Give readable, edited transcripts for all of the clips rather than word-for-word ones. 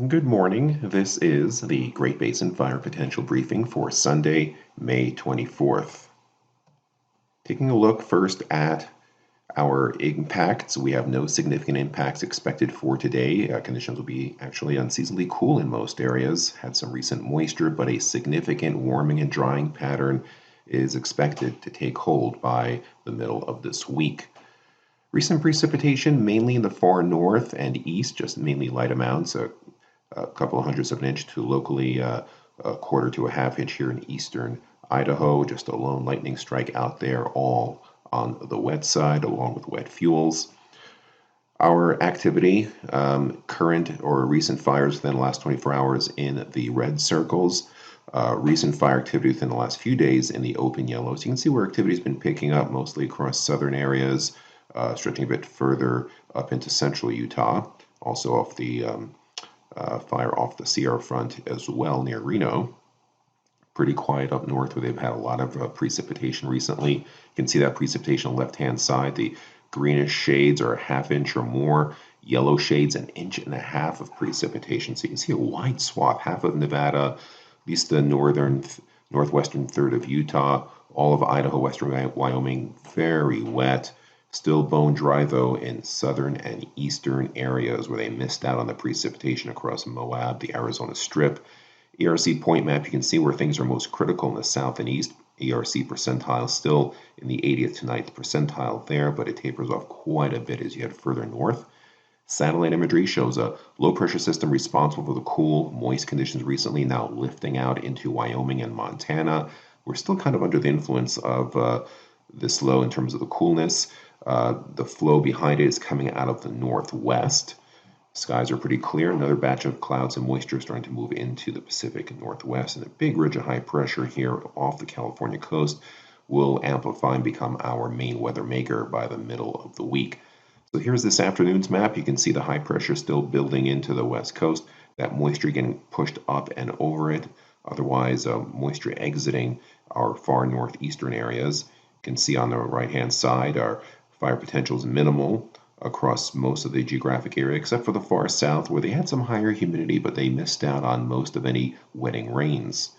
Good morning. This is the Great Basin Fire Potential Briefing for Sunday, May 24th. Taking a look first at our impacts, we have no significant impacts expected for today. Conditions will be actually unseasonably cool in most areas. Had some recent moisture, but a significant warming and drying pattern is expected to take hold by the middle of this week. Recent precipitation mainly in the far north and east, just mainly light amounts, a couple of hundredths of an inch to locally a quarter to a half inch here in eastern Idaho. Just a lone lightning strike out there, all on the wet side, along with wet fuels. Our activity, current or recent fires within the last 24 hours in the red circles. Recent fire activity within the last few days in the open yellow. So you can see where activity has been picking up mostly across southern areas, stretching a bit further up into central Utah. Also off the fire off the Sierra front as well near Reno. Pretty quiet up north where they've had a lot of precipitation recently. You can see that precipitation on the left-hand side. The greenish shades are a half inch or more. Yellow shades an inch and a half of precipitation. So you can see a wide swath, half of Nevada, at least the northwestern third of Utah, all of Idaho, western Wyoming, very wet. Still bone dry, though, in southern and eastern areas where they missed out on the precipitation across Moab, the Arizona Strip. ERC point map, you can see where things are most critical in the south and east. ERC percentile still in the 80th to 90th percentile there, but it tapers off quite a bit as you head further north. Satellite imagery shows a low-pressure system responsible for the cool, moist conditions recently, now lifting out into Wyoming and Montana. We're still kind of under the influence of this low in terms of the coolness. The flow behind it is coming out of the northwest. Skies are pretty clear. Another batch of clouds and moisture starting to move into the Pacific Northwest, and a big ridge of high pressure here off the California coast will amplify and become our main weather maker by the middle of the week. So here's this afternoon's map. You can see the high pressure still building into the west coast, that moisture getting pushed up and over it. Otherwise, moisture exiting our far northeastern areas. You can see on the right-hand side our fire potential is minimal across most of the geographic area, except for the far south where they had some higher humidity, but they missed out on most of any wetting rains.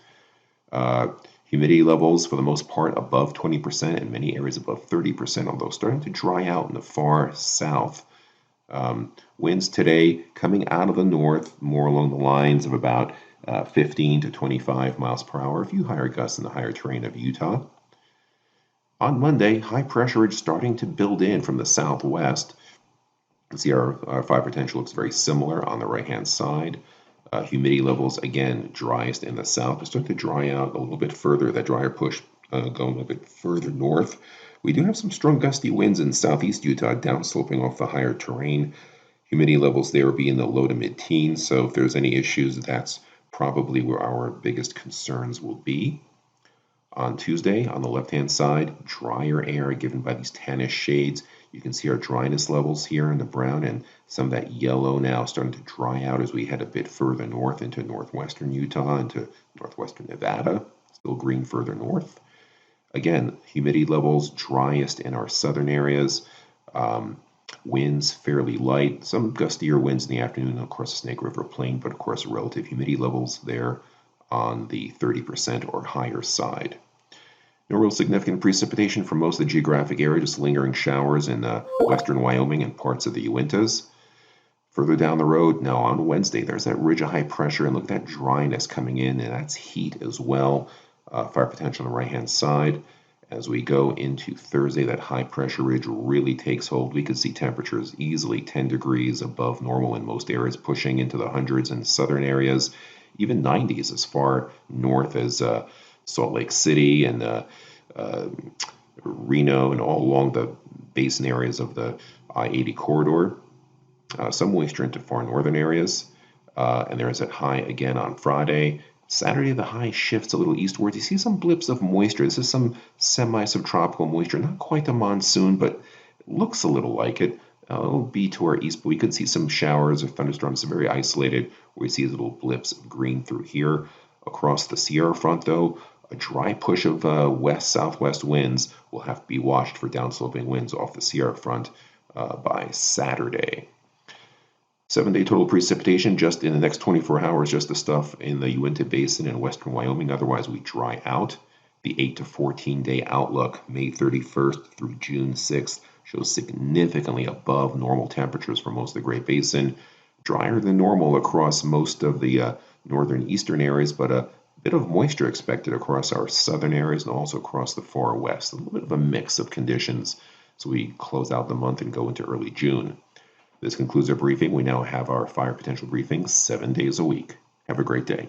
Humidity levels, for the most part, above 20%, and many areas above 30%, although starting to dry out in the far south. Winds today coming out of the north, more along the lines of about 15 to 25 miles per hour, a few higher gusts in the higher terrain of Utah. On Monday, high pressure is starting to build in from the southwest. You can see our fire potential looks very similar on the right-hand side. Humidity levels, again, driest in the south, but starting to dry out a little bit further. That drier push going a bit further north. We do have some strong gusty winds in southeast Utah, downsloping off the higher terrain. Humidity levels there will be in the low to mid-teens, so if there's any issues, that's probably where our biggest concerns will be. On Tuesday, on the left-hand side, drier air given by these tannish shades. You can see our dryness levels here in the brown and some of that yellow now starting to dry out as we head a bit further north into northwestern Utah, into northwestern Nevada, still green further north. Again, humidity levels driest in our southern areas. Winds fairly light, some gustier winds in the afternoon across the Snake River Plain, but of course relative humidity levels there on the 30% or higher side. No real significant precipitation for most of the geographic area, just lingering showers in western Wyoming and parts of the Uintas. Further down the road, now on Wednesday, there's that ridge of high pressure, and look at that dryness coming in, and that's heat as well. Fire potential on the right-hand side. As we go into Thursday, that high pressure ridge really takes hold. We could see temperatures easily 10 degrees above normal in most areas, pushing into the hundreds in southern areas, even 90s as far north as Salt Lake City and Reno and all along the basin areas of the I-80 corridor. Some moisture into far northern areas, and there is that high again on Friday. Saturday, the high shifts a little eastwards. You see some blips of moisture. This is some semi-subtropical moisture, not quite a monsoon, but it looks a little like it. It'll be to our east, but we could see some showers or thunderstorms, very isolated, where we see little blips of green through here. Across the Sierra front, though, a dry push of west-southwest winds will have to be watched for downsloping winds off the Sierra front by Saturday. 7-day total precipitation just in the next 24 hours, just the stuff in the Uinta Basin and western Wyoming. Otherwise, we dry out. The 8 to 14-day outlook, May 31st through June 6th, shows significantly above normal temperatures for most of the Great Basin. Drier than normal across most of the northern eastern areas, but a bit of moisture expected across our southern areas and also across the far west. A little bit of a mix of conditions. So we close out the month and go into early June. This concludes our briefing. We now have our fire potential briefings 7 days a week. Have a great day.